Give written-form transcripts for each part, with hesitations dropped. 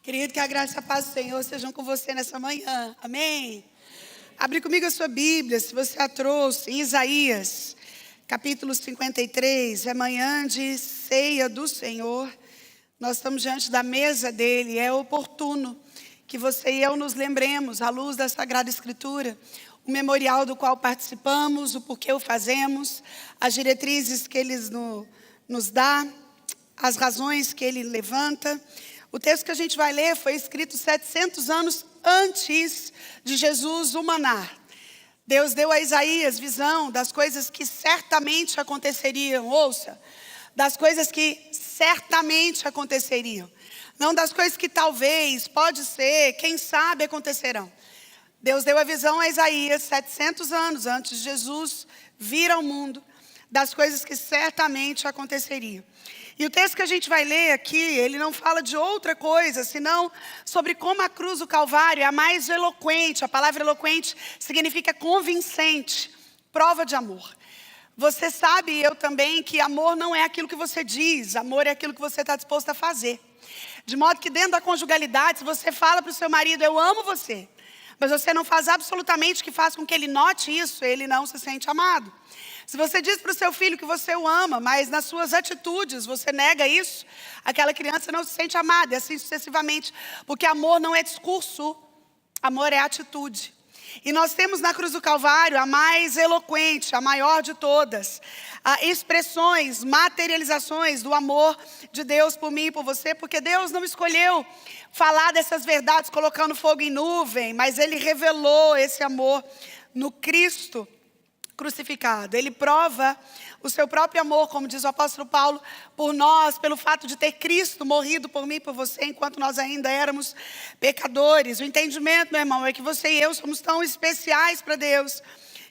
Querido, que a graça e a paz do Senhor sejam com você nessa manhã. Amém? Abre comigo a sua Bíblia, se você a trouxe, em Isaías, capítulo 53. É manhã de ceia do Senhor. Nós estamos diante da mesa dele. É oportuno que você e eu nos lembremos, à luz da Sagrada Escritura, o memorial do qual participamos, o porquê o fazemos, as diretrizes que ele nos dá, as razões que ele levanta. O texto que a gente vai ler foi escrito 700 anos antes de Jesus humanar. Deus deu a Isaías visão das coisas que certamente aconteceriam. Ouça, das coisas que certamente aconteceriam. Não das coisas que talvez, pode ser, quem sabe acontecerão. Deus deu a visão a Isaías 700 anos antes de Jesus vir ao mundo, das coisas que certamente aconteceriam. E o texto que a gente vai ler aqui, ele não fala de outra coisa, senão sobre como a cruz do Calvário é a mais eloquente. A palavra eloquente significa convincente, prova de amor. Você sabe, e eu também, que amor não é aquilo que você diz, amor é aquilo que você está disposto a fazer. De modo que dentro da conjugalidade, se você fala para o seu marido, eu amo você, mas você não faz absolutamente o que faz com que ele note isso, ele não se sente amado. Se você diz para o seu filho que você o ama, mas nas suas atitudes você nega isso, aquela criança não se sente amada, e assim sucessivamente. Porque amor não é discurso, amor é atitude. E nós temos na cruz do Calvário a mais eloquente, a maior de todas, expressões, materializações do amor de Deus por mim e por você, porque Deus não escolheu falar dessas verdades colocando fogo em nuvem, mas Ele revelou esse amor no Cristo crucificado. Ele prova o seu próprio amor, como diz o apóstolo Paulo, por nós, pelo fato de ter Cristo morrido por mim e por você, enquanto nós ainda éramos pecadores. O entendimento, meu irmão, é que você e eu somos tão especiais para Deus,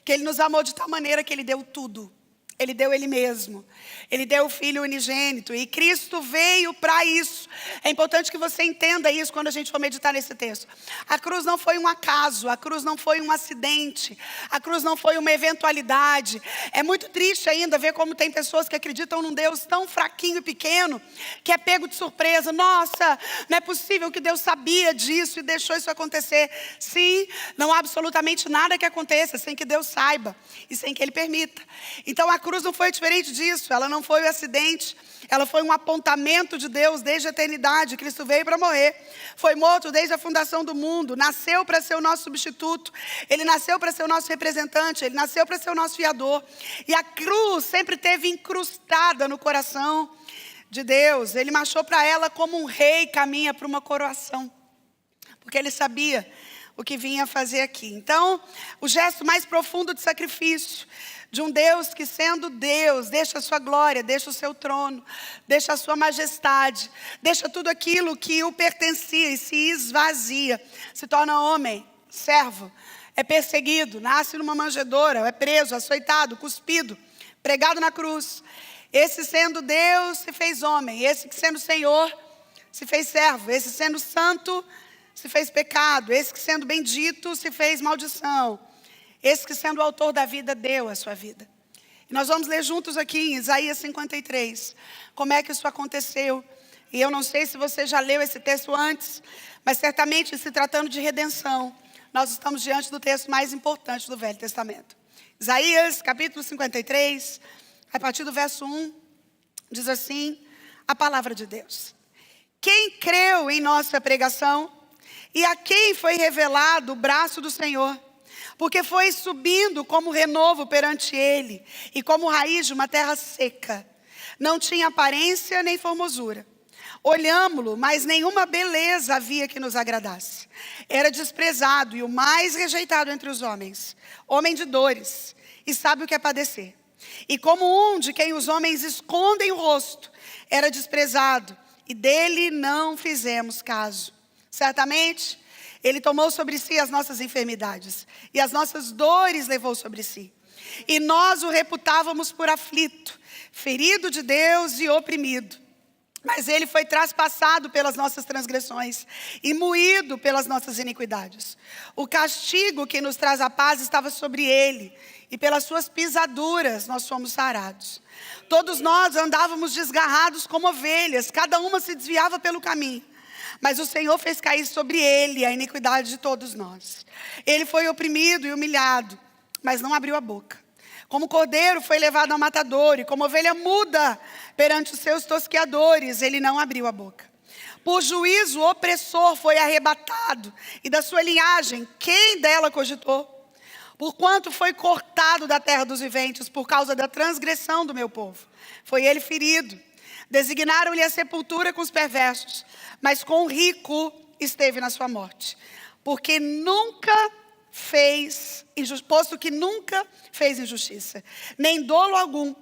que Ele nos amou de tal maneira que Ele deu tudo. Ele deu Ele mesmo. Ele deu o Filho unigênito. E Cristo veio para isso. É importante que você entenda isso quando a gente for meditar nesse texto. A cruz não foi um acaso. A cruz não foi um acidente. A cruz não foi uma eventualidade. É muito triste ainda ver como tem pessoas que acreditam num Deus tão fraquinho e pequeno, que é pego de surpresa. Nossa, não é possível que Deus sabia disso e deixou isso acontecer. Sim, não há absolutamente nada que aconteça sem que Deus saiba e sem que Ele permita. Então a cruz não foi diferente disso, ela não foi um acidente, ela foi um apontamento de Deus desde a eternidade. Cristo veio para morrer, foi morto desde a fundação do mundo, nasceu para ser o nosso substituto, Ele nasceu para ser o nosso representante, Ele nasceu para ser o nosso fiador. E a cruz sempre esteve incrustada no coração de Deus. Ele marchou para ela como um rei caminha para uma coroação, porque Ele sabia o que vinha fazer aqui. Então, o gesto mais profundo de sacrifício de um Deus que, sendo Deus, deixa a sua glória, deixa o seu trono, deixa a sua majestade, deixa tudo aquilo que o pertencia e se esvazia, se torna homem, servo, é perseguido, nasce numa manjedoura, é preso, açoitado, cuspido, pregado na cruz. Esse sendo Deus se fez homem, esse que sendo Senhor se fez servo, esse sendo santo se fez pecado, esse que sendo bendito se fez maldição, esse que sendo o autor da vida deu a sua vida. E nós vamos ler juntos aqui em Isaías 53, como é que isso aconteceu. E eu não sei se você já leu esse texto antes, mas certamente, se tratando de redenção, nós estamos diante do texto mais importante do Velho Testamento. Isaías capítulo 53, a partir do verso 1, diz assim a palavra de Deus: quem creu em nossa pregação? E a quem foi revelado o braço do Senhor? Porque foi subindo como renovo perante ele, e como raiz de uma terra seca. Não tinha aparência nem formosura. Olhámo-lo, mas nenhuma beleza havia que nos agradasse. Era desprezado e o mais rejeitado entre os homens, homem de dores, e sabe o que é padecer. E como um de quem os homens escondem o rosto, era desprezado, e dele não fizemos caso. Certamente, Ele tomou sobre si as nossas enfermidades, e as nossas dores levou sobre si. E nós o reputávamos por aflito, ferido de Deus e oprimido. Mas Ele foi traspassado pelas nossas transgressões e moído pelas nossas iniquidades. O castigo que nos traz a paz estava sobre Ele, e pelas suas pisaduras nós fomos sarados. Todos nós andávamos desgarrados como ovelhas, cada uma se desviava pelo caminho. Mas o Senhor fez cair sobre ele a iniquidade de todos nós. Ele foi oprimido e humilhado, mas não abriu a boca. Como cordeiro foi levado ao matador, e como ovelha muda perante os seus tosqueadores, ele não abriu a boca. Por juízo, o opressor foi arrebatado, e da sua linhagem, quem dela cogitou? Porquanto foi cortado da terra dos viventes, por causa da transgressão do meu povo. Foi ele ferido. Designaram-lhe a sepultura com os perversos, mas com o rico esteve na sua morte. Porque posto que nunca fez injustiça, nem dolo algum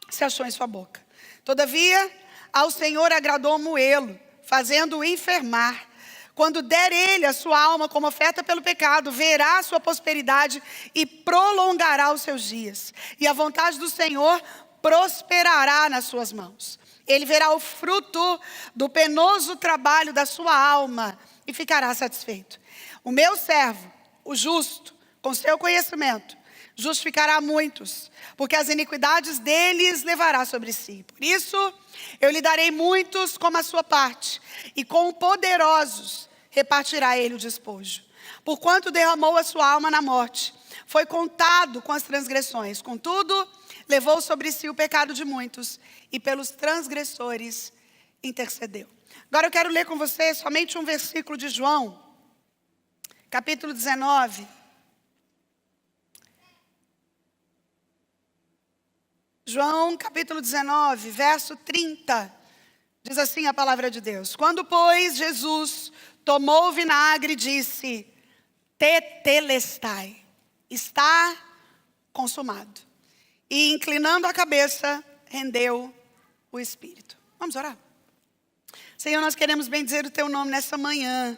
se achou em sua boca. Todavia, ao Senhor agradou moê-lo, fazendo-o enfermar. Quando der ele a sua alma como oferta pelo pecado, verá a sua prosperidade e prolongará os seus dias. E a vontade do Senhor prosperará nas suas mãos. Ele verá o fruto do penoso trabalho da sua alma e ficará satisfeito. O meu servo, o justo, com seu conhecimento, justificará muitos, porque as iniquidades deles levará sobre si. Por isso, eu lhe darei muitos como a sua parte, e com poderosos repartirá ele o despojo. Porquanto derramou a sua alma na morte, foi contado com as transgressões. Contudo, levou sobre si o pecado de muitos, e pelos transgressores intercedeu. Agora eu quero ler com você somente um versículo de João, capítulo 19. João, capítulo 19, verso 30. Diz assim a palavra de Deus. Quando, pois, Jesus tomou o vinagre, disse: tetelestai, está consumado. E inclinando a cabeça, rendeu o Espírito. Vamos orar? Senhor, nós queremos bendizer o teu nome nessa manhã,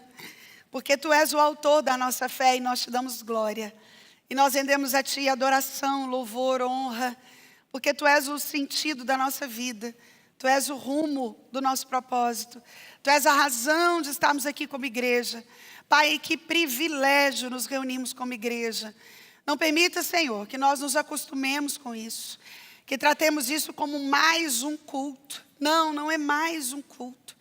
porque tu és o autor da nossa fé e nós te damos glória. E nós rendemos a ti adoração, louvor, honra, porque tu és o sentido da nossa vida. Tu és o rumo do nosso propósito. Tu és a razão de estarmos aqui como igreja. Pai, que privilégio nos reunimos como igreja. Não permita, Senhor, que nós nos acostumemos com isso. Que tratemos isso como mais um culto. Não, não é mais um culto.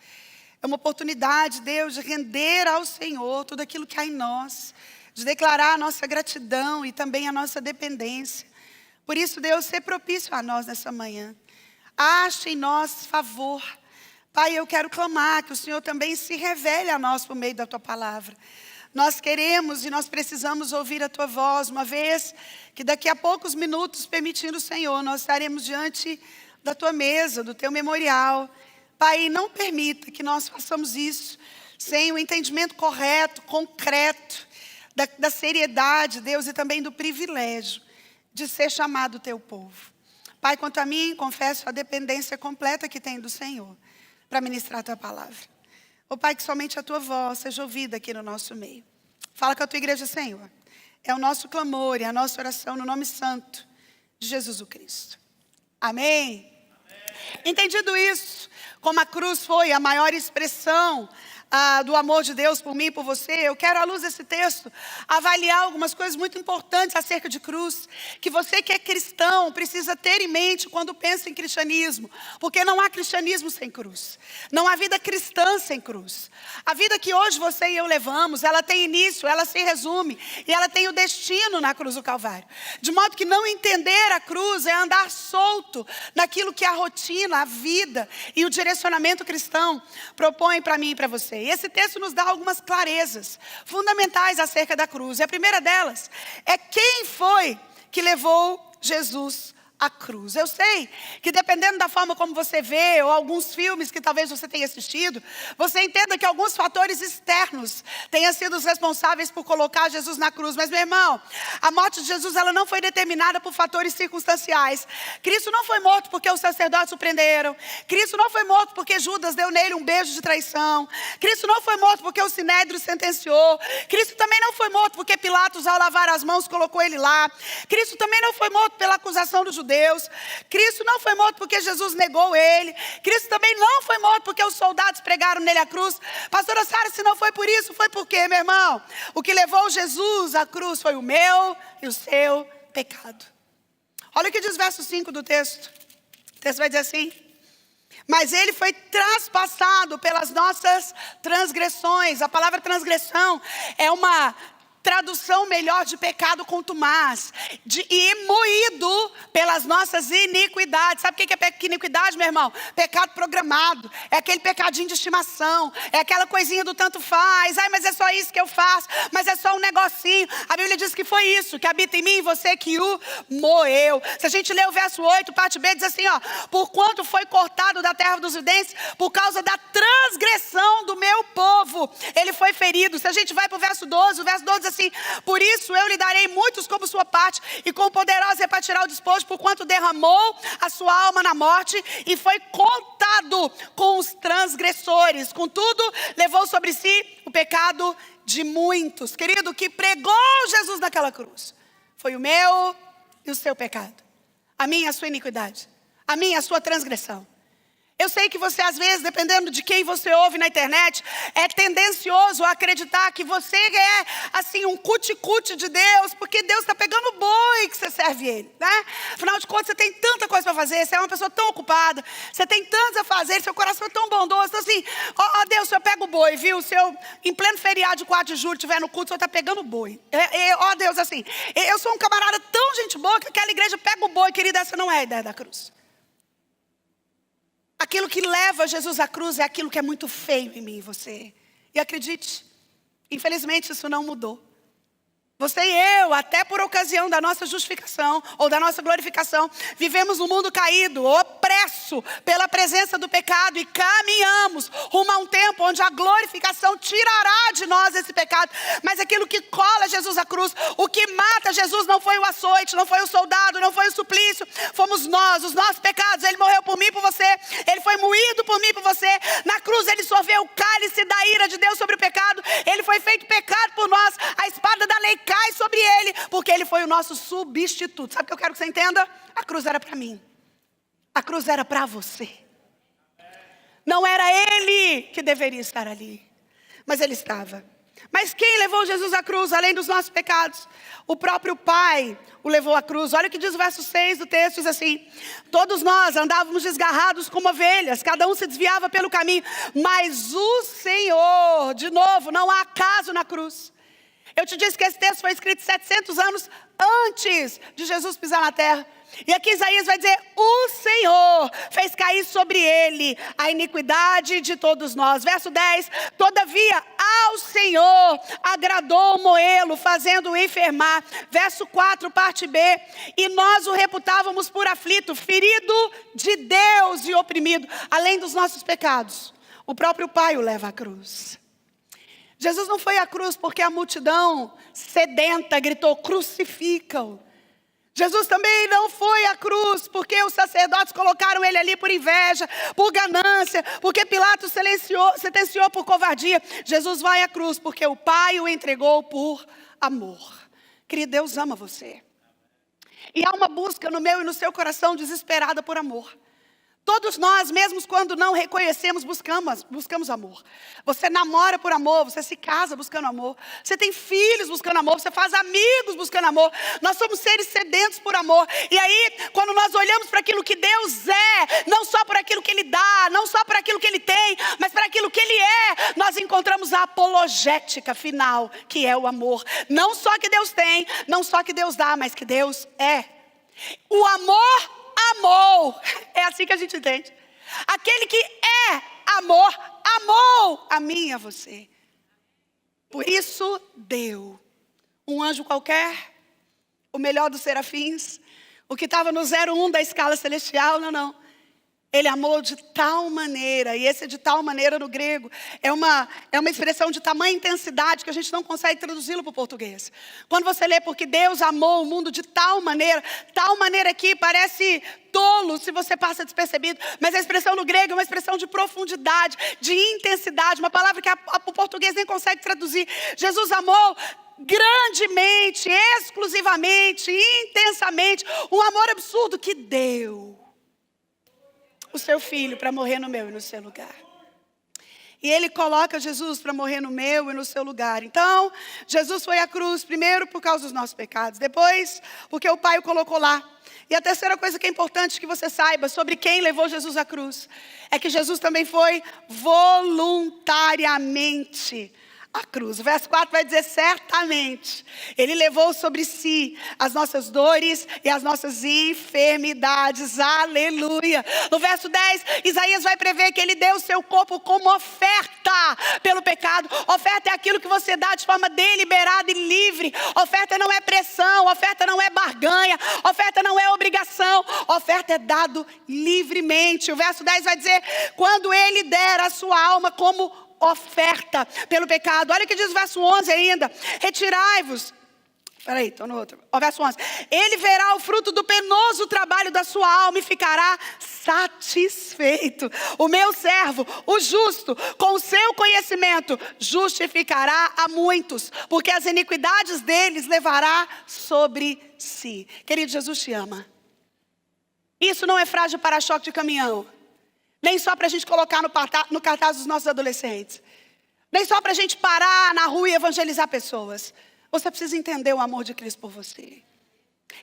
É uma oportunidade, Deus, de render ao Senhor tudo aquilo que há em nós. De declarar a nossa gratidão e também a nossa dependência. Por isso, Deus, seja propício a nós nessa manhã. Ache em nós favor. Pai, eu quero clamar que o Senhor também se revele a nós por meio da Tua palavra. Nós queremos e nós precisamos ouvir a Tua voz, uma vez que daqui a poucos minutos, permitindo o Senhor, nós estaremos diante da Tua mesa, do Teu memorial. Pai, não permita que nós façamos isso sem o entendimento correto, concreto, da seriedade, Deus, e também do privilégio de ser chamado Teu povo. Pai, quanto a mim, confesso a dependência completa que tenho do Senhor para ministrar a Tua palavra. Ó Pai, que somente a Tua voz seja ouvida aqui no nosso meio. Fala com a Tua igreja, Senhor. É o nosso clamor e a nossa oração no nome santo de Jesus o Cristo. Amém? Entendido isso, como a cruz foi a maior expressão do amor de Deus por mim e por você, eu quero, à luz desse texto, avaliar algumas coisas muito importantes acerca de cruz, que você que é cristão precisa ter em mente quando pensa em cristianismo, porque não há cristianismo sem cruz, não há vida cristã sem cruz. A vida que hoje você e eu levamos, ela tem início, ela se resume, e ela tem o destino na cruz do Calvário, de modo que não entender a cruz é andar solto naquilo que a rotina, a vida e o direcionamento cristão propõem para mim e para você. E esse texto nos dá algumas clarezas fundamentais acerca da cruz. E a primeira delas é quem foi que levou Jesus à cruz. Eu sei que dependendo da forma como você vê, ou alguns filmes que talvez você tenha assistido, você entenda que alguns fatores externos tenham sido os responsáveis por colocar Jesus na cruz. Mas, meu irmão, a morte de Jesus, ela não foi determinada por fatores circunstanciais. Cristo não foi morto porque os sacerdotes o prenderam. Cristo não foi morto porque Judas deu nele um beijo de traição. Cristo não foi morto porque o Sinédrio sentenciou. Cristo também não foi morto porque Pilatos, ao lavar as mãos, colocou ele lá. Cristo também não foi morto pela acusação dos judeus. Cristo não foi morto porque Jesus negou ele. Cristo também não foi morto porque os soldados pregaram nele a cruz. Pastora Sara, se não foi por isso, foi por quê, meu irmão? O que levou Jesus à cruz foi o meu e o seu pecado. Olha o que diz o verso 5 do texto. O texto vai dizer assim: Mas ele foi traspassado pelas nossas transgressões. A palavra transgressão é uma tradução melhor de pecado contumaz, e moído pelas nossas iniquidades. Sabe o que é iniquidade, meu irmão? Pecado programado, é aquele pecadinho de estimação, é aquela coisinha do tanto faz, ai, mas é só isso que eu faço, mas é só um negocinho. A Bíblia diz que foi isso, que habita em mim, você que o moeu. Se a gente ler o verso 8, parte B, diz assim, ó: porquanto foi cortado da terra dos videntes, por causa da transgressão do meu povo, ele foi ferido. Se a gente vai para o verso 12, o verso 12 diz assim: por isso eu lhe darei muitos como sua parte, e com poderosa repartirá o despojo, porquanto derramou a sua alma na morte, e foi contado com os transgressores. Contudo, levou sobre si o pecado de muitos. Querido, o que pregou Jesus naquela cruz foi o meu e o seu pecado, a minha e a sua iniquidade, a minha e a sua transgressão. Eu sei que você, às vezes, dependendo de quem você ouve na internet, é tendencioso a acreditar que você é, assim, um cuti-cuti de Deus, porque Deus está pegando o boi que você serve Ele, né? Afinal de contas, você tem tanta coisa para fazer, você é uma pessoa tão ocupada, você tem tantos a fazer, seu coração é tão bondoso. Então, assim, ó Deus, o Senhor pega o boi, viu? Se eu, em pleno feriado de 4 de julho, estiver no culto, o Senhor está pegando o boi. Ó Deus, assim, eu sou um camarada tão gente boa que aquela igreja pega o boi, querida, essa não é a ideia da cruz. Aquilo que leva Jesus à cruz é aquilo que é muito feio em mim e você. E acredite, infelizmente isso não mudou. Você e eu, até por ocasião da nossa justificação ou da nossa glorificação, vivemos num mundo caído, opresso pela presença do pecado, e caminhamos rumo a um tempo onde a glorificação tirará de nós esse pecado. Mas aquilo que cola Jesus à cruz, o que mata Jesus não foi o açoite, não foi o soldado, não foi o suplício, fomos nós, os nossos pecados. Ele morreu por mim e por você, ele foi moído por mim e por você. Na cruz ele sorveu o cálice da ira de Deus sobre o pecado, ele foi feito pecado por nós, a espada da lei cai sobre ele, porque ele foi o nosso substituto. Sabe o que eu quero que você entenda? A cruz era para mim, a cruz era para você. Não era ele que deveria estar ali, mas ele estava. Mas quem levou Jesus à cruz, além dos nossos pecados? O próprio Pai o levou à cruz. Olha o que diz o verso 6 do texto, diz assim: todos nós andávamos desgarrados como ovelhas, cada um se desviava pelo caminho, mas o Senhor, de novo, não há acaso na cruz. Eu te disse que esse texto foi escrito 700 anos antes de Jesus pisar na terra. E aqui Isaías vai dizer: o Senhor fez cair sobre ele a iniquidade de todos nós. Verso 10, todavia ao Senhor agradou moê-lo, fazendo-o enfermar. Verso 4, parte B, e nós o reputávamos por aflito, ferido de Deus e oprimido. Além dos nossos pecados, o próprio Pai o leva à cruz. Jesus não foi à cruz porque a multidão sedenta gritou: crucifica-o. Jesus também não foi à cruz porque os sacerdotes colocaram ele ali por inveja, por ganância, porque Pilatos sentenciou por covardia. Jesus vai à cruz porque o Pai o entregou por amor. Querido, Deus ama você. E há uma busca no meu e no seu coração desesperada por amor. Todos nós, mesmo quando não reconhecemos, buscamos amor. Você namora por amor, você se casa buscando amor. Você tem filhos buscando amor, você faz amigos buscando amor. Nós somos seres sedentos por amor. E aí, quando nós olhamos para aquilo que Deus é, não só por aquilo que Ele dá, não só por aquilo que Ele tem, mas para aquilo que Ele é, nós encontramos a apologética final, que é o amor. Não só que Deus tem, não só que Deus dá, mas que Deus é. O amor amou, é assim que a gente entende. Aquele que é amor, amou a mim e a você. Por isso deu um anjo qualquer, o melhor dos serafins, o que estava no 01 da escala celestial, não. Ele amou de tal maneira, e esse de tal maneira no grego é uma expressão de tamanha intensidade que a gente não consegue traduzi-lo para o português. Quando você lê porque Deus amou o mundo de tal maneira aqui parece tolo se você passa despercebido, mas a expressão no grego é uma expressão de profundidade, de intensidade, uma palavra que o português nem consegue traduzir. Jesus amou grandemente, exclusivamente, intensamente, um amor absurdo que deu o seu filho para morrer no meu e no seu lugar. E ele coloca Jesus para morrer no meu e no seu lugar. Então, Jesus foi à cruz, primeiro por causa dos nossos pecados, depois porque o Pai o colocou lá. E a terceira coisa que é importante que você saiba sobre quem levou Jesus à cruz, é que Jesus também foi voluntariamente à cruz. O verso 4 vai dizer certamente. Ele levou sobre si as nossas dores e as nossas enfermidades. Aleluia. No verso 10, Isaías vai prever que ele deu o seu corpo como oferta pelo pecado. Oferta é aquilo que você dá de forma deliberada e livre. Oferta não é pressão, oferta não é barganha, oferta não é obrigação, oferta é dado livremente. O verso 10 vai dizer, quando ele der a sua alma como oferta pelo pecado. Olha o que diz o verso 11 ainda. Retirai-vos. Peraí, estou no outro. O verso 11. Ele verá o fruto do penoso trabalho da sua alma e ficará satisfeito. O meu servo, o justo, com o seu conhecimento, justificará a muitos, porque as iniquidades deles levará sobre si. Querido, Jesus te ama. Isso não é frase de para-choque de caminhão. Nem só para a gente colocar no cartaz dos nossos adolescentes. Nem só para a gente parar na rua e evangelizar pessoas. Você precisa entender o amor de Cristo por você.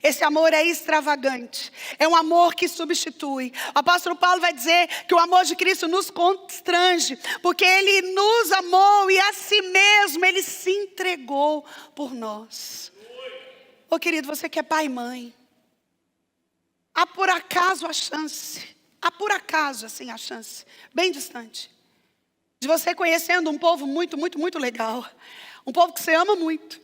Esse amor é extravagante. É um amor que substitui. O apóstolo Paulo vai dizer que o amor de Cristo nos constrange. Porque Ele nos amou e a si mesmo Ele se entregou por nós. Ô querido, você que é pai e mãe. Há por acaso a chance... Há por acaso, assim, a chance, bem distante, de você conhecendo um povo muito, muito, muito legal. Um povo que você ama muito.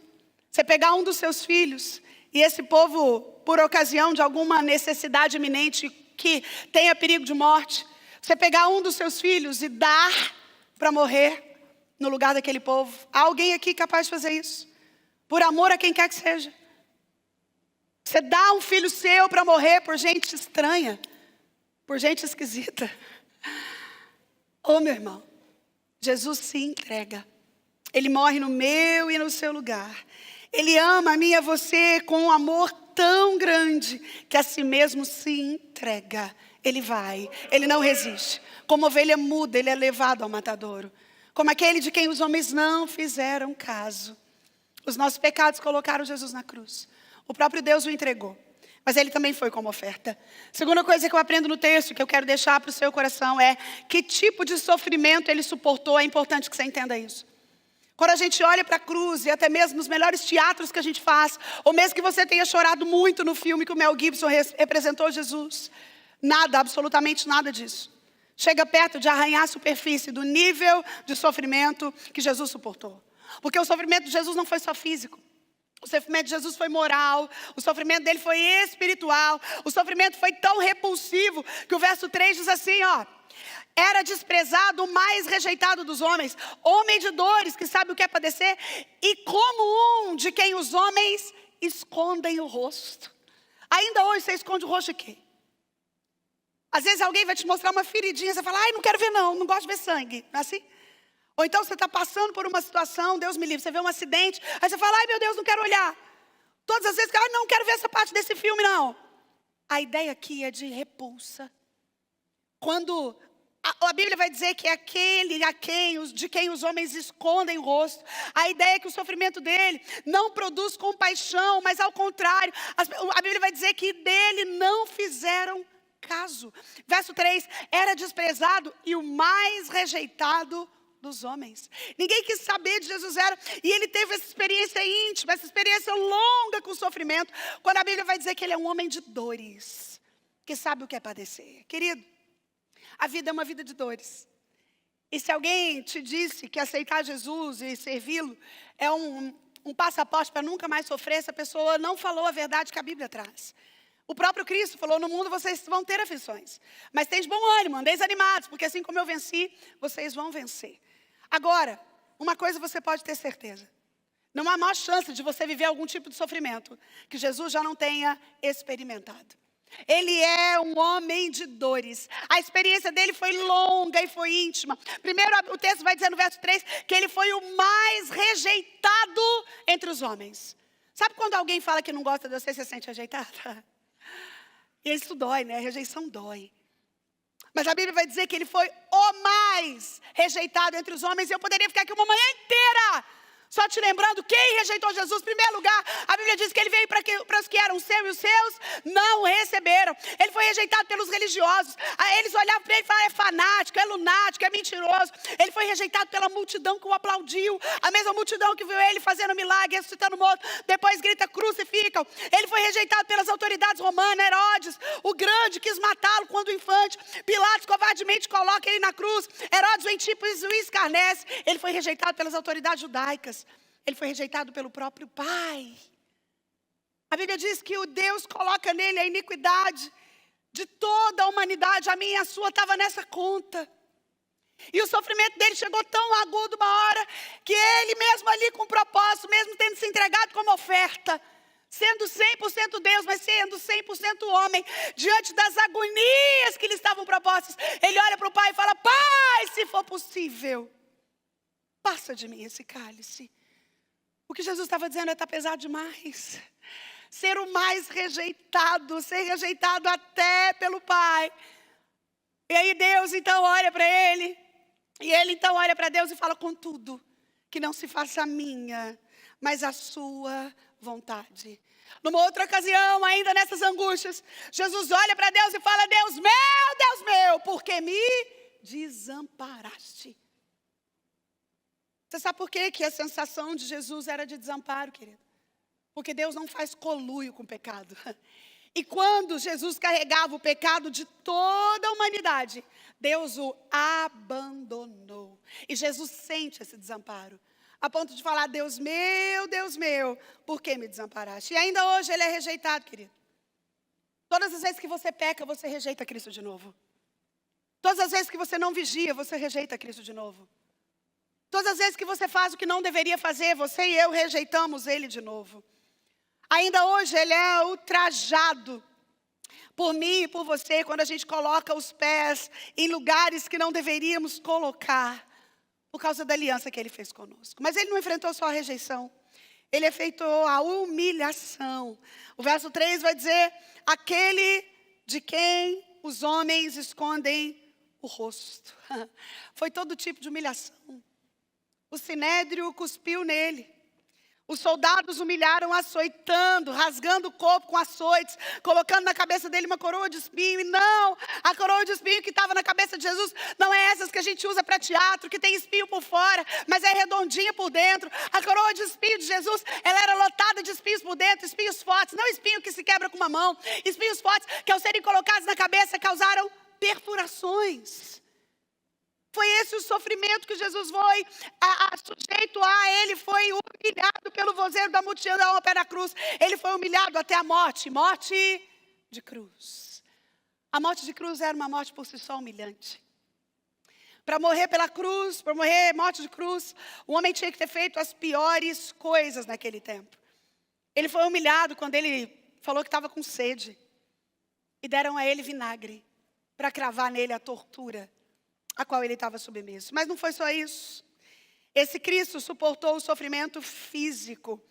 Você pegar um dos seus filhos e esse povo, por ocasião de alguma necessidade iminente que tenha perigo de morte, você pegar um dos seus filhos e dar para morrer no lugar daquele povo. Há alguém aqui capaz de fazer isso? Por amor a quem quer que seja. Você dá um filho seu para morrer por gente estranha. Por gente esquisita. Ô meu irmão, Jesus se entrega. Ele morre no meu e no seu lugar. Ele ama a mim e a você com um amor tão grande que a si mesmo se entrega. Ele vai, ele não resiste. Como ovelha muda, ele é levado ao matadouro. Como aquele de quem os homens não fizeram caso. Os nossos pecados colocaram Jesus na cruz. O próprio Deus o entregou. Mas ele também foi como oferta. Segunda coisa que eu aprendo no texto, que eu quero deixar para o seu coração, é que tipo de sofrimento ele suportou. É importante que você entenda isso. Quando a gente olha para a cruz, e até mesmo nos melhores teatros que a gente faz, ou mesmo que você tenha chorado muito no filme que o Mel Gibson representou Jesus, nada, absolutamente nada disso chega perto de arranhar a superfície do nível de sofrimento que Jesus suportou. Porque o sofrimento de Jesus não foi só físico. O sofrimento de Jesus foi moral, o sofrimento dele foi espiritual, o sofrimento foi tão repulsivo que o verso 3 diz assim, ó. Era desprezado, o mais rejeitado dos homens, homem de dores, que sabe o que é padecer, e como um de quem os homens escondem o rosto. Ainda hoje você esconde o rosto de quê? Às vezes alguém vai te mostrar uma feridinha, você fala, ai, não quero ver não gosto de ver sangue, não é assim? Ou então você está passando por uma situação, Deus me livre, você vê um acidente, aí você fala, ai meu Deus, não quero olhar. Todas as vezes, ai, não quero ver essa parte desse filme não. A ideia aqui é de repulsa. Quando a Bíblia vai dizer que é aquele de quem os homens escondem o rosto. A ideia é que o sofrimento dele não produz compaixão, mas ao contrário. A Bíblia vai dizer que dele não fizeram caso. Verso 3, era desprezado e o mais rejeitado dos homens. Ninguém quis saber de Jesus e ele teve essa experiência íntima, essa experiência longa com o sofrimento, quando a Bíblia vai dizer que ele é um homem de dores, que sabe o que é padecer. Querido, a vida é uma vida de dores. E se alguém te disse que aceitar Jesus e servi-lo é um passaporte para nunca mais sofrer, essa pessoa não falou a verdade que a Bíblia traz. O próprio Cristo falou, no mundo vocês vão ter aflições, mas tem de bom ânimo, andeis animados, porque assim como eu venci, vocês vão vencer. Agora, uma coisa você pode ter certeza. Não há maior chance de você viver algum tipo de sofrimento que Jesus já não tenha experimentado. Ele é um homem de dores. A experiência dele foi longa e foi íntima. Primeiro, o texto vai dizer no verso 3 que ele foi o mais rejeitado entre os homens. Sabe quando alguém fala que não gosta de você, você se sente rejeitada? E isso dói, né? A rejeição dói. Mas a Bíblia vai dizer que ele foi o mais rejeitado entre os homens. Eu poderia ficar aqui uma manhã inteira só te lembrando quem rejeitou Jesus. Em primeiro lugar, a Bíblia diz que ele veio para os que eram seus e os seus não o receberam. Ele foi rejeitado pelos religiosos. Aí eles olhavam para ele e falavam: é fanático, é lunático, é mentiroso. Ele foi rejeitado pela multidão que o aplaudiu. A mesma multidão que viu ele fazendo milagre, ressuscitando morto, depois grita: crucificam. Ele foi rejeitado pelas autoridades romanas. Herodes, o grande, quis matá-lo quando infante. Pilatos covardemente coloca ele na cruz. Herodes, o antípodes, o escarnece. Ele foi rejeitado pelas autoridades judaicas. Ele foi rejeitado pelo próprio Pai. A Bíblia diz que o Deus coloca nele a iniquidade de toda a humanidade. A minha e a sua estava nessa conta. E o sofrimento dele chegou tão agudo uma hora, que ele mesmo ali com propósito, mesmo tendo se entregado como oferta, sendo 100% Deus, mas sendo 100% homem, diante das agonias que lhe estavam propostas, ele olha para o Pai e fala: Pai, se for possível, passa de mim esse cálice. O que Jesus estava dizendo é: está pesado demais. Ser o mais rejeitado, ser rejeitado até pelo Pai. E aí Deus então olha para ele, e ele então olha para Deus e fala: contudo, que não se faça a minha, mas a sua vontade. Numa outra ocasião, ainda nessas angústias, Jesus olha para Deus e fala: Deus meu, por que me desamparaste? Você sabe por que a sensação de Jesus era de desamparo, querido? Porque Deus não faz conluio com o pecado. E quando Jesus carregava o pecado de toda a humanidade, Deus o abandonou. E Jesus sente esse desamparo, a ponto de falar: Deus meu, por que me desamparaste? E ainda hoje ele é rejeitado, querido. Todas as vezes que você peca, você rejeita Cristo de novo. Todas as vezes que você não vigia, você rejeita Cristo de novo. Todas as vezes que você faz o que não deveria fazer, você e eu rejeitamos Ele de novo. Ainda hoje Ele é ultrajado por mim e por você, quando a gente coloca os pés em lugares que não deveríamos colocar, por causa da aliança que Ele fez conosco. Mas Ele não enfrentou só a rejeição, Ele efetuou a humilhação. O verso 3 vai dizer: aquele de quem os homens escondem o rosto. Foi todo tipo de humilhação. O sinédrio cuspiu nele. Os soldados humilharam açoitando, rasgando o corpo com açoites, colocando na cabeça dele uma coroa de espinho. E não, a coroa de espinho que estava na cabeça de Jesus não é essas que a gente usa para teatro, que tem espinho por fora, mas é redondinha por dentro. A coroa de espinho de Jesus, ela era lotada de espinhos por dentro, espinhos fortes, não espinho que se quebra com uma mão, espinhos fortes que, ao serem colocados na cabeça, causaram perfurações. Foi esse o sofrimento que Jesus foi sujeito a. Ele foi humilhado pelo vozeiro da multidão ao pé da cruz. Ele foi humilhado até a morte, morte de cruz. A morte de cruz era uma morte por si só humilhante. Para morrer pela cruz, para morrer morte de cruz, o homem tinha que ter feito as piores coisas naquele tempo. Ele foi humilhado quando ele falou que estava com sede. E deram a ele vinagre para cravar nele a tortura a qual ele estava submisso. Mas não foi só isso. Esse Cristo suportou o sofrimento físico,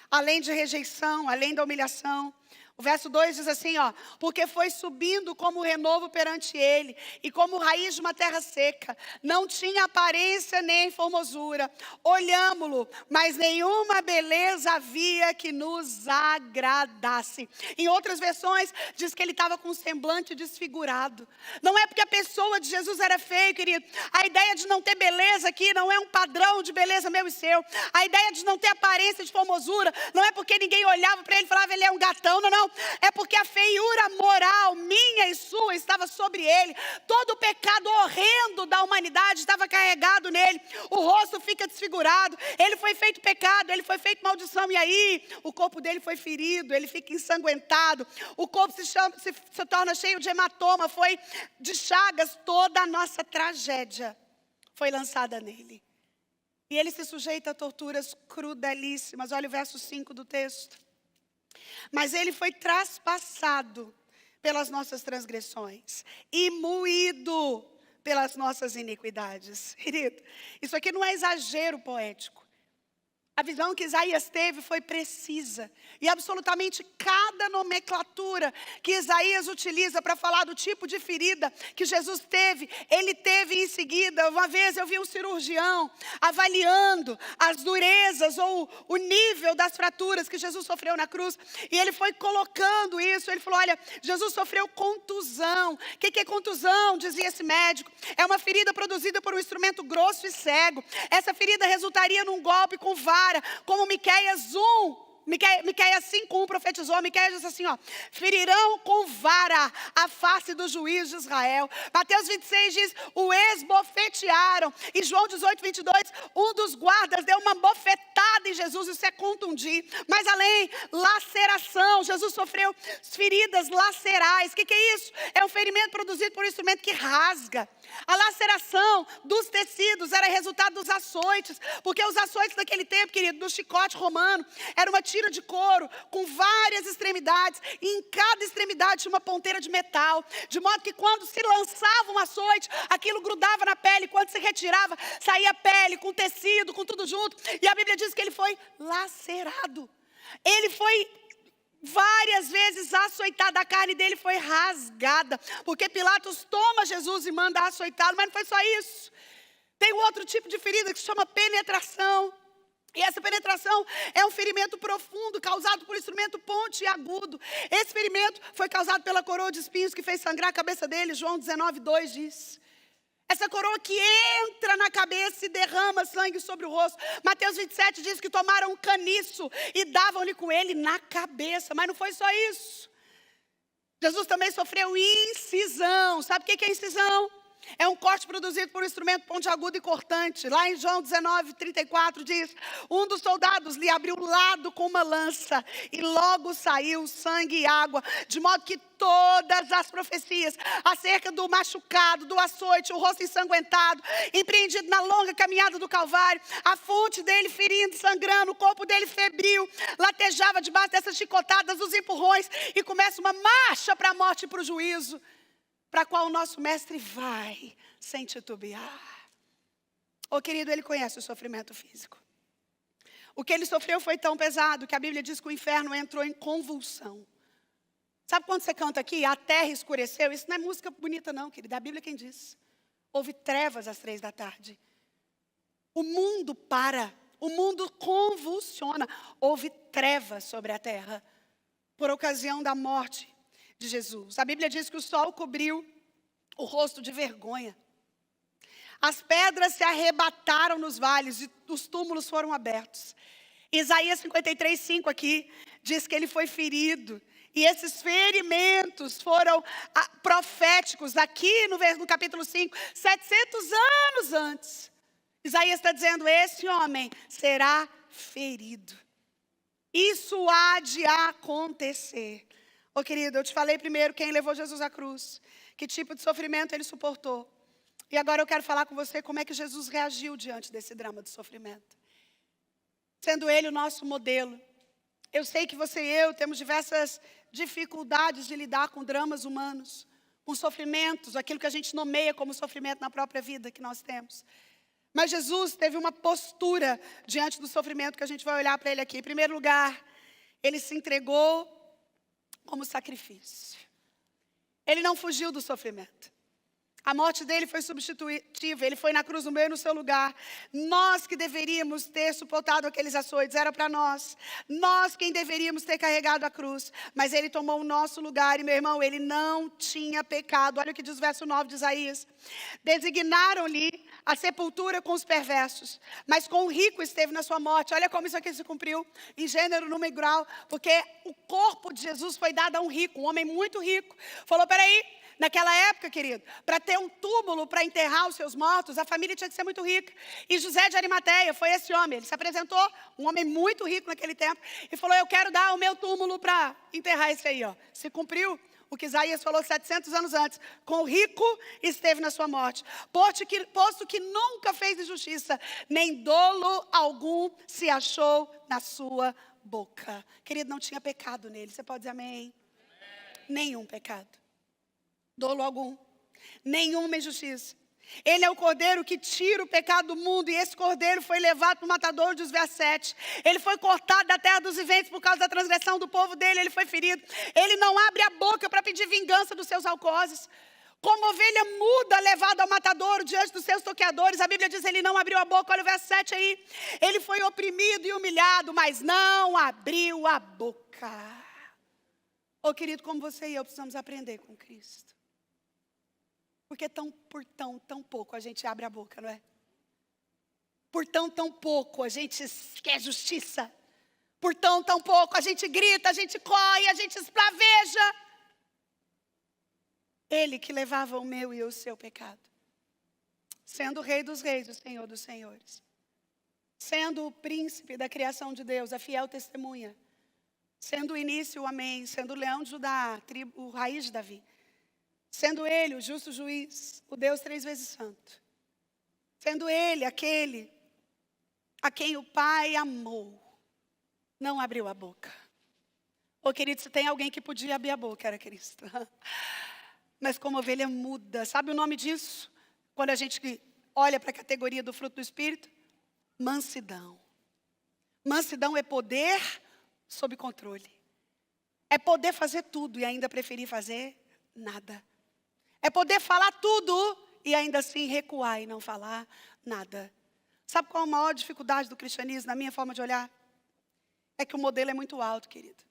além de rejeição, além da humilhação. O verso 2 diz assim, porque foi subindo como renovo perante ele, e como raiz de uma terra seca, não tinha aparência nem formosura. Olhámo-lo, mas nenhuma beleza havia que nos agradasse. Em outras versões, diz que ele estava com um semblante desfigurado. Não é porque a pessoa de Jesus era feia, querido. A ideia de não ter beleza aqui não é um padrão de beleza meu e seu. A ideia de não ter aparência de formosura não é porque ninguém olhava para ele e falava: ele é um gatão, não. É porque a feiura moral, minha e sua, estava sobre ele. Todo o pecado horrendo da humanidade estava carregado nele. O rosto fica desfigurado. Ele foi feito pecado, ele foi feito maldição. E aí, o corpo dele foi ferido, ele fica ensanguentado. O corpo se torna cheio de hematoma, foi de chagas. Toda a nossa tragédia foi lançada nele. E ele se sujeita a torturas crudelíssimas. Olha o verso 5 do texto. Mas ele foi traspassado pelas nossas transgressões e moído pelas nossas iniquidades. Querido, isso aqui não é exagero poético. A visão que Isaías teve foi precisa. E absolutamente cada nomenclatura que Isaías utiliza para falar do tipo de ferida que Jesus teve, ele teve em seguida. Uma vez eu vi um cirurgião avaliando as durezas ou o nível das fraturas que Jesus sofreu na cruz. E ele foi colocando isso. Ele falou, olha, Jesus sofreu contusão. O que é contusão? Dizia esse médico. É uma ferida produzida por um instrumento grosso e cego. Essa ferida resultaria num golpe com vara, como Miqueias 5:1 profetizou. Miqueias diz assim, ferirão com vara a face do juiz de Israel. Mateus 26 diz, o esbofetearam. E João 18:22, um dos guardas deu uma bofetada em Jesus, isso é contundir. Mas além, laceração, Jesus sofreu feridas lacerais. O que é isso? É um ferimento produzido por um instrumento que rasga. A laceração dos tecidos era resultado dos açoites, porque os açoites daquele tempo, querido, do chicote romano, era uma tira de couro com várias extremidades, e em cada extremidade tinha uma ponteira de metal, de modo que quando se lançava um açoite, aquilo grudava na pele, quando se retirava, saía pele com tecido, com tudo junto, e a Bíblia diz que ele foi lacerado. Ele foi várias vezes açoitado, a carne dele foi rasgada, porque Pilatos toma Jesus e manda açoitá-lo, mas não foi só isso. Tem um outro tipo de ferida que se chama penetração. E essa penetração é um ferimento profundo, causado por um instrumento pontiagudo. Esse ferimento foi causado pela coroa de espinhos que fez sangrar a cabeça dele, João 19:2 diz. Essa coroa que entra na cabeça e derrama sangue sobre o rosto. Mateus 27 diz que tomaram um caniço e davam-lhe com ele na cabeça. Mas não foi só isso. Jesus também sofreu incisão. Sabe o que é incisão? É um corte produzido por um instrumento pontiagudo e cortante. Lá em João 19:34 diz, um dos soldados lhe abriu o lado com uma lança e logo saiu sangue e água, de modo que todas as profecias acerca do machucado, do açoite, o rosto ensanguentado, empreendido na longa caminhada do Calvário, a fonte dele ferindo, sangrando, o corpo dele febril, latejava debaixo dessas chicotadas, dos empurrões, e começa uma marcha para a morte e para o juízo, para a qual o nosso mestre vai sem titubear. Querido, ele conhece o sofrimento físico. O que ele sofreu foi tão pesado que a Bíblia diz que o inferno entrou em convulsão. Sabe quando você canta aqui, a terra escureceu? Isso não é música bonita não, querida. A Bíblia é quem diz. Houve trevas às 3:00. O mundo para, o mundo convulsiona. Houve trevas sobre a terra por ocasião da morte de Jesus. A Bíblia diz que o sol cobriu o rosto de vergonha. As pedras se arrebataram nos vales e os túmulos foram abertos. Isaías 53:5 aqui diz que ele foi ferido. E esses ferimentos foram proféticos aqui no capítulo 5, 700 anos antes. Isaías está dizendo, esse homem será ferido. Isso há de acontecer. Querido, eu te falei primeiro quem levou Jesus à cruz, que tipo de sofrimento ele suportou. E agora eu quero falar com você como é que Jesus reagiu diante desse drama de sofrimento. Sendo ele o nosso modelo. Eu sei que você e eu temos diversas dificuldades de lidar com dramas humanos, com sofrimentos, aquilo que a gente nomeia como sofrimento na própria vida que nós temos. Mas Jesus teve uma postura diante do sofrimento que a gente vai olhar para ele aqui. Em primeiro lugar, ele se entregou como sacrifício. Ele não fugiu do sofrimento. A morte dele foi substitutiva, ele foi na cruz no meu e no seu lugar. Nós que deveríamos ter suportado aqueles açoites, era para nós. Nós quem deveríamos ter carregado a cruz. Mas ele tomou o nosso lugar e, meu irmão, ele não tinha pecado. Olha o que diz o verso 9 de Isaías. Designaram-lhe a sepultura com os perversos, mas com o rico esteve na sua morte. Olha como isso aqui se cumpriu, em gênero, número e grau. Porque o corpo de Jesus foi dado a um rico, um homem muito rico. Falou, peraí. Naquela época, querido, para ter um túmulo para enterrar os seus mortos, a família tinha que ser muito rica. E José de Arimateia foi esse homem. Ele se apresentou, um homem muito rico naquele tempo, e falou, eu quero dar o meu túmulo para enterrar esse aí. Se cumpriu o que Isaías falou 700 anos antes. Com o rico esteve na sua morte. Posto que nunca fez injustiça, nem dolo algum se achou na sua boca. Querido, não tinha pecado nele. Você pode dizer amém? Nenhum pecado. Dolo algum, nenhuma injustiça. Ele é o cordeiro que tira o pecado do mundo. E esse cordeiro foi levado para o matador, diz verso 7. Ele foi cortado da terra dos viventes por causa da transgressão do povo dele. Ele foi ferido. Ele não abre a boca para pedir vingança dos seus algozes. Como ovelha muda levada ao matadouro diante dos seus toqueadores. A Bíblia diz que ele não abriu a boca. Olha o verso 7 aí. Ele foi oprimido e humilhado, mas não abriu a boca. Ô querido, como você e eu precisamos aprender com Cristo. Porque por tão pouco a gente abre a boca, não é? Por tão pouco a gente quer justiça. Por tão pouco a gente grita, a gente corre, a gente espraveja. Ele que levava o meu e o seu pecado. Sendo o Rei dos Reis, o Senhor dos Senhores. Sendo o príncipe da criação de Deus, a fiel testemunha. Sendo o início, o amém. Sendo o leão de Judá, o raiz de Davi. Sendo ele o justo juiz, o Deus 3 vezes santo. Sendo ele aquele a quem o Pai amou, não abriu a boca. Ô querido, se tem alguém que podia abrir a boca, era Cristo. Mas como ovelha muda, sabe o nome disso? Quando a gente olha para a categoria do fruto do Espírito? Mansidão. Mansidão é poder sob controle. É poder fazer tudo e ainda preferir fazer nada. É poder falar tudo e ainda assim recuar e não falar nada. Sabe qual é a maior dificuldade do cristianismo, na minha forma de olhar? É que o modelo é muito alto, querido.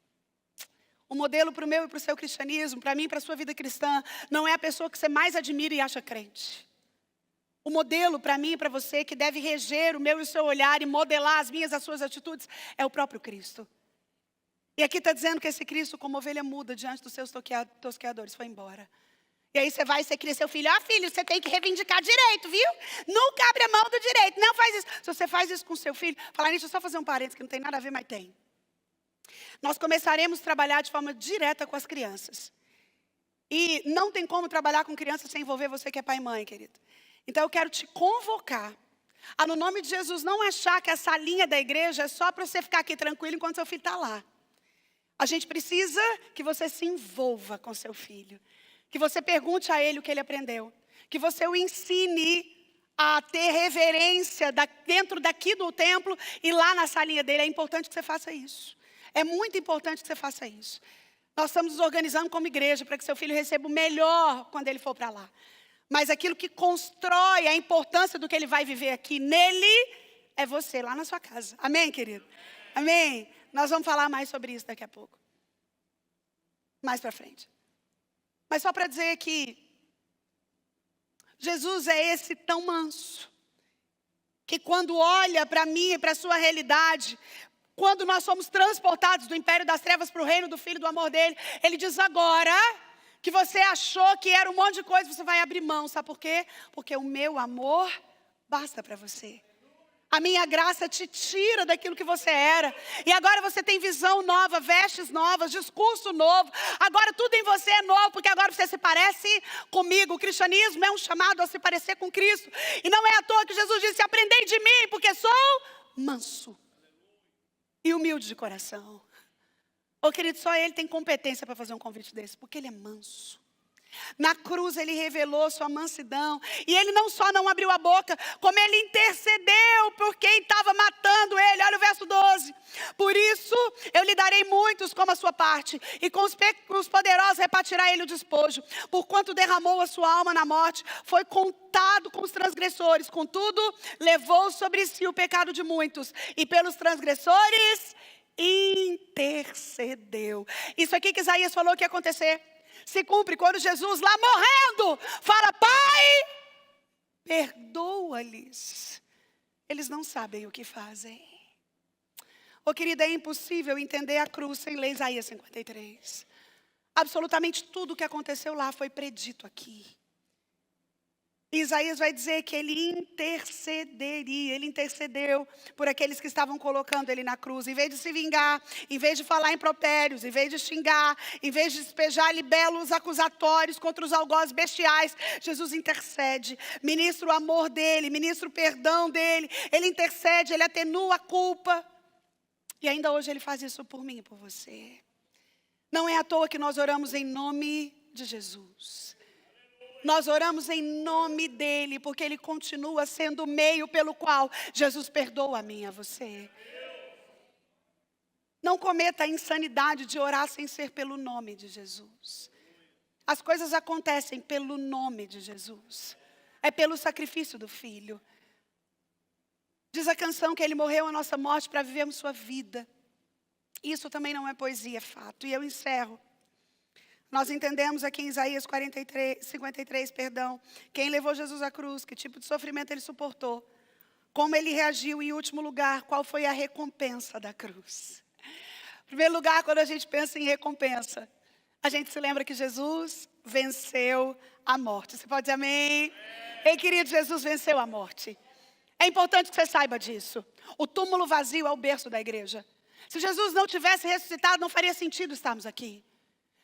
O modelo para o meu e para o seu cristianismo, para mim e para a sua vida cristã, não é a pessoa que você mais admira e acha crente. O modelo para mim e para você, que deve reger o meu e o seu olhar e modelar as minhas e as suas atitudes, é o próprio Cristo. E aqui está dizendo que esse Cristo, como ovelha muda diante dos seus tosqueadores, foi embora. E aí você vai e você cria seu filho. Filho, você tem que reivindicar direito, viu? Nunca abre a mão do direito. Não faz isso. Se você faz isso com seu filho, falar nisso, deixa eu só fazer um parênteses, que não tem nada a ver, mas tem. Nós começaremos a trabalhar de forma direta com as crianças. E não tem como trabalhar com crianças sem envolver você que é pai e mãe, querido. Então eu quero te convocar a, no nome de Jesus, não achar que essa linha da igreja é só para você ficar aqui tranquilo enquanto seu filho está lá. A gente precisa que você se envolva com seu filho. Que você pergunte a ele o que ele aprendeu. Que você o ensine a ter reverência dentro daqui do templo e lá na salinha dele. É importante que você faça isso. É muito importante que você faça isso. Nós estamos nos organizando como igreja para que seu filho receba o melhor quando ele for para lá. Mas aquilo que constrói a importância do que ele vai viver aqui nele é você, lá na sua casa. Amém, querido? Amém? Nós vamos falar mais sobre isso daqui a pouco. Mais para frente. Mas só para dizer que Jesus é esse tão manso, que quando olha para mim e para a sua realidade, quando nós somos transportados do império das trevas para o reino do Filho do amor dele, ele diz agora que você achou que era um monte de coisa, você vai abrir mão, sabe por quê? Porque o meu amor basta para você. A minha graça te tira daquilo que você era. E agora você tem visão nova, vestes novas, discurso novo. Agora tudo em você é novo, porque agora você se parece comigo. O cristianismo é um chamado a se parecer com Cristo. E não é à toa que Jesus disse, aprendei de mim, porque sou manso e humilde de coração. Ô querido, só ele tem competência para fazer um convite desse, porque ele é manso. Na cruz ele revelou sua mansidão. E ele não só não abriu a boca, como ele intercedeu por quem estava matando ele. Olha o verso 12. Por isso eu lhe darei muitos como a sua parte, e com os poderosos repartirá ele o despojo. Porquanto derramou a sua alma na morte, foi contado com os transgressores. Contudo, levou sobre si o pecado de muitos, e pelos transgressores intercedeu. Isso aqui que Isaías falou que ia acontecer se cumpre quando Jesus, lá morrendo, fala, Pai, perdoa-lhes. Eles não sabem o que fazem. Ô querida, é impossível entender a cruz sem ler Isaías 53. Absolutamente tudo o que aconteceu lá foi predito aqui. Isaías vai dizer que ele intercederia, ele intercedeu por aqueles que estavam colocando ele na cruz. Em vez de se vingar, em vez de falar impropérios, em vez de xingar, em vez de despejar libelos acusatórios contra os algozes bestiais, Jesus intercede, ministra o amor dele, ministra o perdão dele, ele intercede, ele atenua a culpa. E ainda hoje ele faz isso por mim e por você. Não é à toa que nós oramos em nome de Jesus. Nós oramos em nome dele, porque ele continua sendo o meio pelo qual Jesus perdoa a mim e a você. Não cometa a insanidade de orar sem ser pelo nome de Jesus. As coisas acontecem pelo nome de Jesus. É pelo sacrifício do Filho. Diz a canção que ele morreu a nossa morte para vivermos sua vida. Isso também não é poesia, é fato. E eu encerro. Nós entendemos aqui em Isaías 53, quem levou Jesus à cruz, que tipo de sofrimento ele suportou, como ele reagiu e, em último lugar, qual foi a recompensa da cruz. Em primeiro lugar, quando a gente pensa em recompensa, a gente se lembra que Jesus venceu a morte. Você pode dizer amém? Ei, querido, Jesus venceu a morte. É importante que você saiba disso. O túmulo vazio é o berço da igreja. Se Jesus não tivesse ressuscitado, não faria sentido estarmos aqui.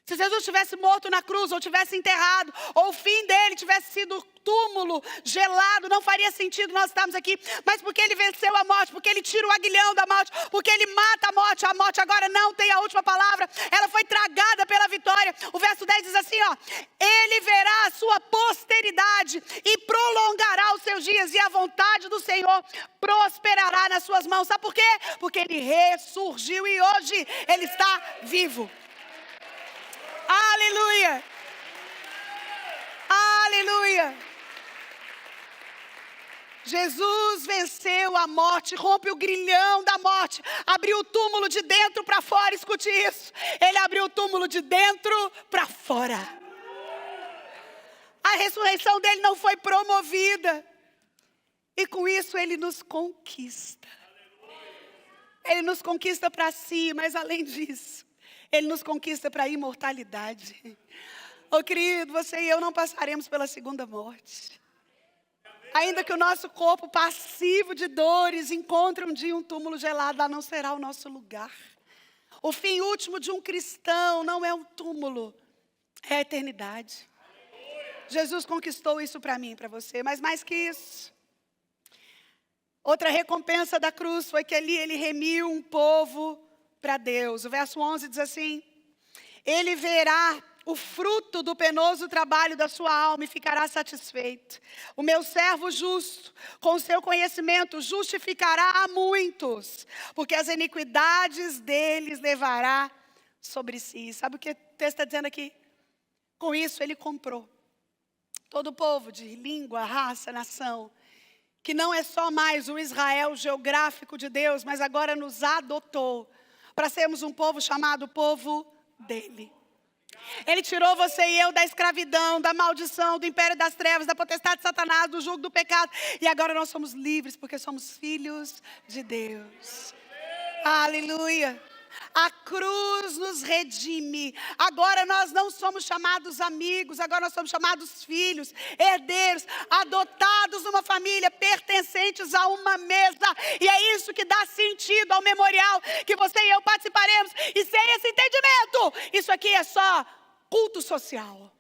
Se Jesus tivesse morto na cruz, ou tivesse enterrado, ou o fim dele tivesse sido túmulo gelado, não faria sentido nós estarmos aqui. Mas porque ele venceu a morte, porque ele tira o aguilhão da morte, porque ele mata a morte agora não tem a última palavra. Ela foi tragada pela vitória. O verso 10 diz assim, ó: ele verá a sua posteridade e prolongará os seus dias, e a vontade do Senhor prosperará nas suas mãos. Sabe por quê? Porque ele ressurgiu e hoje ele está vivo. Aleluia! Aleluia! Jesus venceu a morte, rompe o grilhão da morte, abriu o túmulo de dentro para fora, escute isso. Ele abriu o túmulo de dentro para fora. A ressurreição dele não foi promovida. E com isso ele nos conquista. Ele nos conquista para si, mas além disso, ele nos conquista para a imortalidade. Oh, querido, você e eu não passaremos pela segunda morte. Ainda que o nosso corpo passivo de dores encontre um dia um túmulo gelado, lá não será o nosso lugar. O fim último de um cristão não é um túmulo, é a eternidade. Jesus conquistou isso para mim e para você, mas mais que isso. Outra recompensa da cruz foi que ali ele remiu um povo para Deus. O verso 11 diz assim: ele verá o fruto do penoso trabalho da sua alma e ficará satisfeito. O meu servo justo, com o seu conhecimento, justificará a muitos, porque as iniquidades deles levará sobre si. Sabe o que o texto está dizendo aqui? Com isso ele comprou todo o povo de língua, raça, nação, que não é só mais o Israel geográfico de Deus, mas agora nos adotou para sermos um povo chamado povo dele. Ele tirou você e eu da escravidão, da maldição, do império das trevas, da potestade de Satanás, do jugo do pecado. E agora nós somos livres porque somos filhos de Deus. Aleluia. A cruz nos redime. Agora nós não somos chamados amigos, agora nós somos chamados filhos, herdeiros, adotados numa família, pertencentes a uma mesa. E é isso que dá sentido ao memorial que você e eu participaremos. E sem esse entendimento, isso aqui é só culto social.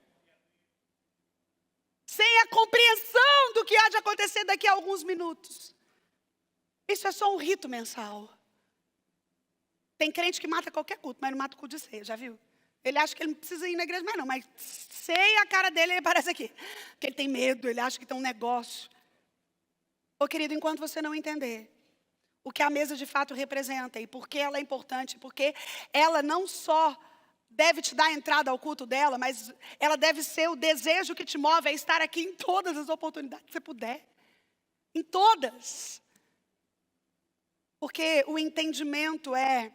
Sem a compreensão do que há de acontecer daqui a alguns minutos. Isso é só um rito mensal. Tem crente que mata qualquer culto, mas não mata o culto de ceia, já viu? Ele acha que ele não precisa ir na igreja mais não, mas ceia a cara dele, ele aparece aqui. Porque ele tem medo, ele acha que tem um negócio. Ô querido, enquanto você não entender o que a mesa de fato representa e por que ela é importante, porque ela não só deve te dar entrada ao culto dela, mas ela deve ser o desejo que te move a estar aqui em todas as oportunidades que você puder. Em todas. Porque o entendimento é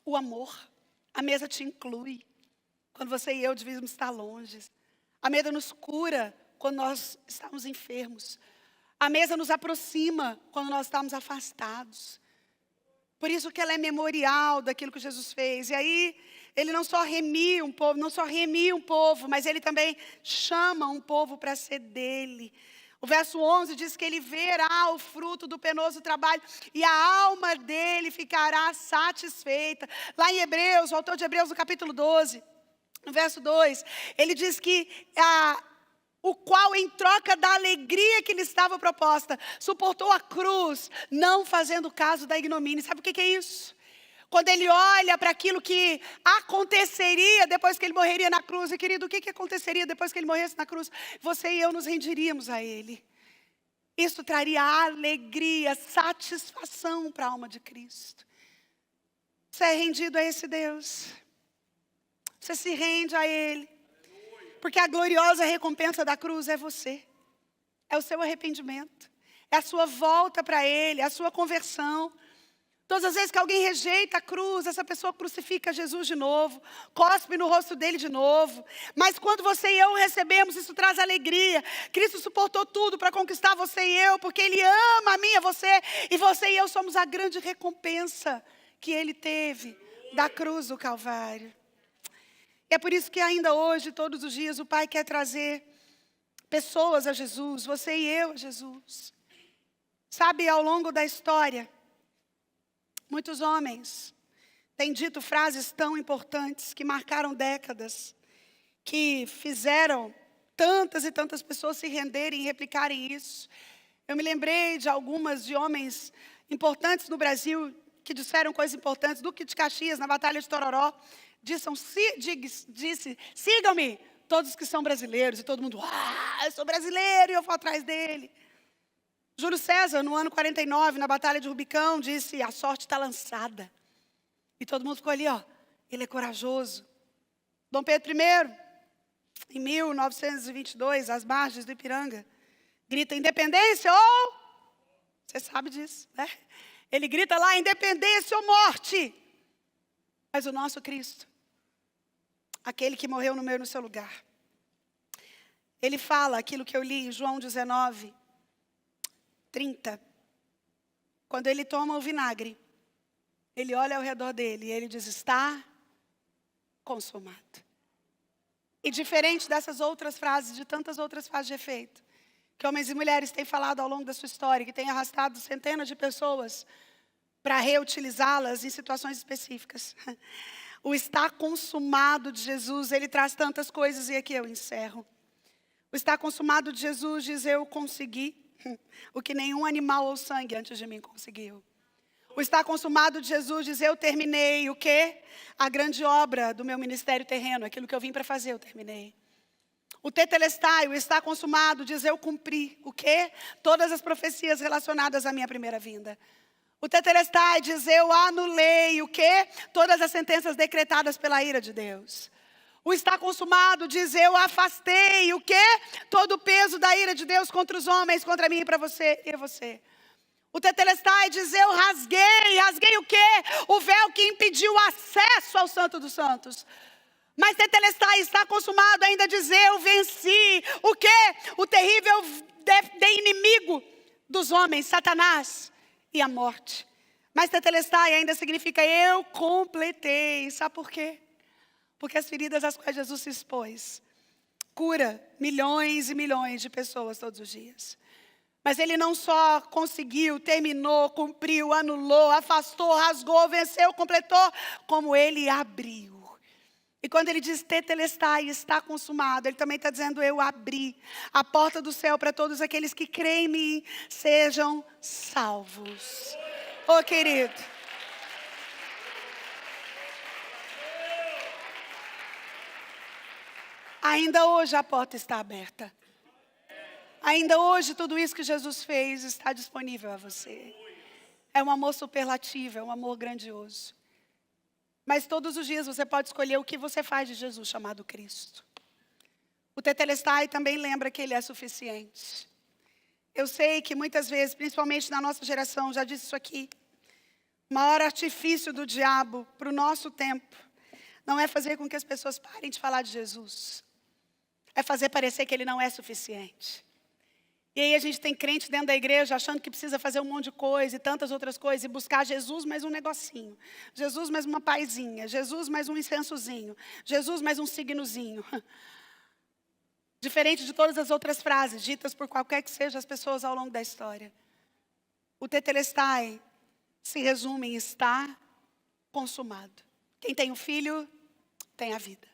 o amor. A mesa te inclui quando você e eu devíamos estar longe. A mesa nos cura quando nós estamos enfermos. A mesa nos aproxima quando nós estamos afastados. Por isso que ela é memorial daquilo que Jesus fez. E aí, ele não só remia um povo, mas ele também chama um povo para ser dele. O verso 11 diz que ele verá o fruto do penoso trabalho e a alma dele ficará satisfeita. Lá em Hebreus, o autor de Hebreus, no capítulo 12, no verso 2, ele diz que o qual, em troca da alegria que lhe estava proposta, suportou a cruz, não fazendo caso da ignomínia. Sabe o que é isso? Quando ele olha para aquilo que aconteceria depois que ele morreria na cruz. E querido, o que aconteceria depois que ele morresse na cruz? Você e eu nos rendiríamos a ele. Isso traria alegria, satisfação para a alma de Cristo. Você é rendido a esse Deus. Você se rende a Ele. Porque a gloriosa recompensa da cruz é você. É o seu arrependimento. É a sua volta para Ele, é a sua conversão. Todas as vezes que alguém rejeita a cruz, essa pessoa crucifica Jesus de novo, cospe no rosto dele de novo. Mas quando você e eu recebemos, isso traz alegria. Cristo suportou tudo para conquistar você e eu, porque Ele ama a mim e a você. E você e eu somos a grande recompensa que Ele teve da cruz do Calvário. É por isso que ainda hoje, todos os dias, o Pai quer trazer pessoas a Jesus, você e eu a Jesus. Sabe, ao longo da história, muitos homens têm dito frases tão importantes que marcaram décadas, que fizeram tantas e tantas pessoas se renderem e replicarem isso. Eu me lembrei de algumas de homens importantes no Brasil que disseram coisas importantes. Duque de Caxias, na Batalha de Tororó, disse, sigam-me todos que são brasileiros. E todo mundo, eu sou brasileiro e eu vou atrás dele. Júlio César, no ano 49, na Batalha de Rubicão, disse, a sorte está lançada. E todo mundo ficou ali, ele é corajoso. Dom Pedro I, em 1922, às margens do Ipiranga, grita independência ou... Você sabe disso, né? Ele grita lá, independência ou morte. Mas o nosso Cristo, aquele que morreu no meu e no seu lugar, ele fala aquilo que eu li em João 19, 30. Quando ele toma o vinagre, ele olha ao redor dele e ele diz, está consumado. E diferente dessas outras frases, de tantas outras frases de efeito, que homens e mulheres têm falado ao longo da sua história, que têm arrastado centenas de pessoas para reutilizá-las em situações específicas. O está consumado de Jesus, ele traz tantas coisas e aqui eu encerro. O está consumado de Jesus diz, eu consegui o que nenhum animal ou sangue antes de mim conseguiu. O está consumado de Jesus diz, eu terminei o quê? A grande obra do meu ministério terreno, aquilo que eu vim para fazer, eu terminei. O tetelestai, o está consumado, diz, eu cumpri o quê? Todas as profecias relacionadas à minha primeira vinda. O tetelestai diz, eu anulei o quê? Todas as sentenças decretadas pela ira de Deus. O está consumado diz, eu afastei o quê? Todo o peso da ira de Deus contra os homens, contra mim e para você e você. O tetelestai diz, eu rasguei o quê? O véu que impediu o acesso ao Santo dos Santos. Mas tetelestai está consumado ainda diz, eu venci o quê? O terrível inimigo dos homens, Satanás e a morte. Mas tetelestai ainda significa eu completei. Sabe por quê? Porque as feridas às quais Jesus se expôs cura milhões e milhões de pessoas todos os dias. Mas ele não só conseguiu, terminou, cumpriu, anulou, afastou, rasgou, venceu, completou, como ele abriu. E quando ele diz tetelestai, está consumado, ele também está dizendo eu abri a porta do céu para todos aqueles que creem em mim sejam salvos. Ô querido. Ainda hoje a porta está aberta. Ainda hoje tudo isso que Jesus fez está disponível a você. É um amor superlativo, é um amor grandioso. Mas todos os dias você pode escolher o que você faz de Jesus chamado Cristo. O tetelestai também lembra que ele é suficiente. Eu sei que muitas vezes, principalmente na nossa geração, já disse isso aqui, o maior artifício do diabo para o nosso tempo não é fazer com que as pessoas parem de falar de Jesus. É fazer parecer que ele não é suficiente. E aí a gente tem crente dentro da igreja achando que precisa fazer um monte de coisa e tantas outras coisas. E buscar Jesus mais um negocinho. Jesus mais uma paizinha. Jesus mais um incensozinho. Jesus mais um signozinho. Diferente de todas as outras frases ditas por qualquer que seja as pessoas ao longo da história. O tetelestai se resume em estar consumado. Quem tem um filho, tem a vida.